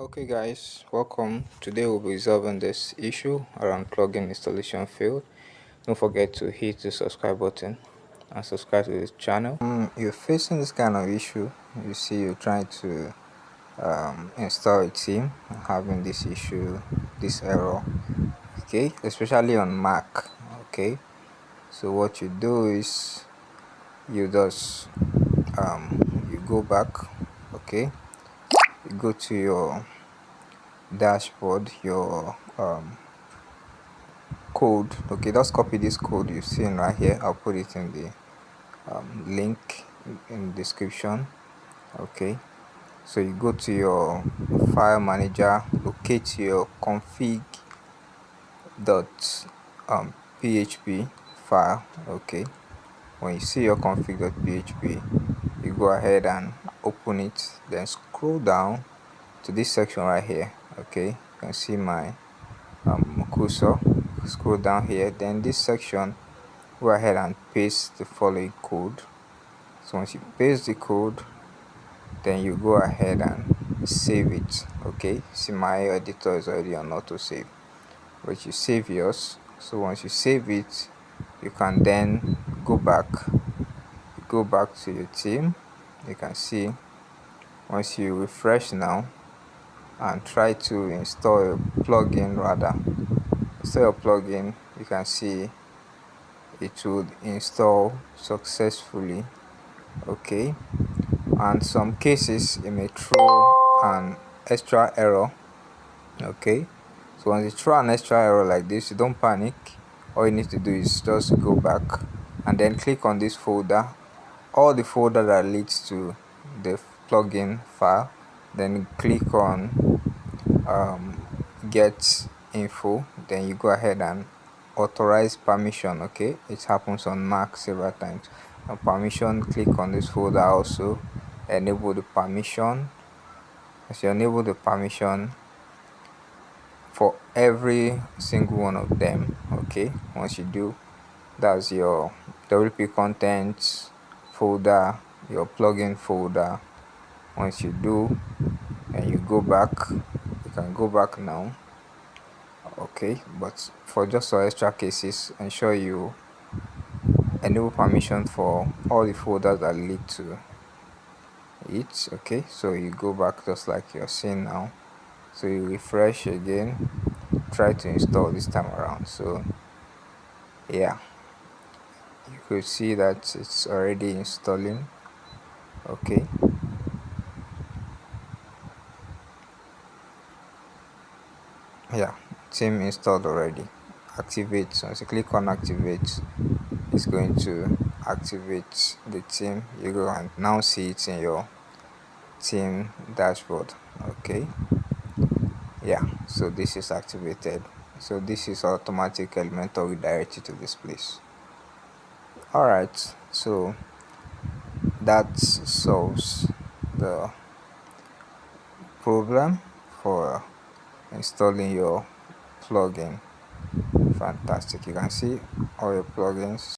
Okay guys, welcome. Today we'll be resolving this issue around plugin installation failed. Don't forget to hit the subscribe button and subscribe to this channel. You're facing this kind of issue. You see you're trying to install a theme and having this issue, this error, okay, especially on Mac. Okay, so what you do is you just you go back, okay, you go to your dashboard, your code. Okay, just copy this code you've seen right here. I'll put it in the link in the description. Okay, so you go to your file manager, locate your config dot php file. Okay, when you see your config.php, you go ahead and open it, then scroll down to this section right here. Okay, you can see my cursor. Scroll down here, then this section, go ahead and paste the following code. So once you paste the code, then you go ahead and save it. Okay, see my editor is already on auto save, but you save yours. So once you save it, you can then go back to your theme. You can see once you refresh now and try to install a plugin, rather install a plugin, you can see it would install successfully. Okay, and some cases it may throw an extra error. Okay, so once you throw an extra error like this, you don't panic. All you need to do is just go back and then click on this folder, all the folder that leads to the plugin file, then click on get info, then you go ahead and authorize permission. Okay, it happens on Mac several times. Permission, click on this folder, also enable the permission. As you enable the permission for every single one of them, okay, once you do, that's your WP contents folder, your plugin folder. Once you do, and you go back, you can go back now. Okay, but for just for extra cases, ensure you enable permission for all the folders that lead to it. Okay, so you go back just like you're seeing now. So you refresh again, try to install this time around. So yeah, you could see that it's already installing. Okay, yeah, theme installed already. Activate. So once you click on activate, it's going to activate the theme. You go and now see it in your theme dashboard. Okay, yeah, so this is activated. So this is automatic elementor redirect you to this place. All right, so that solves the problem for installing your plugin. Fantastic, you can see all your plugins.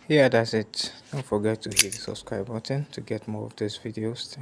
Yeah, that's it. Don't forget to hit the subscribe button to get more of these videos.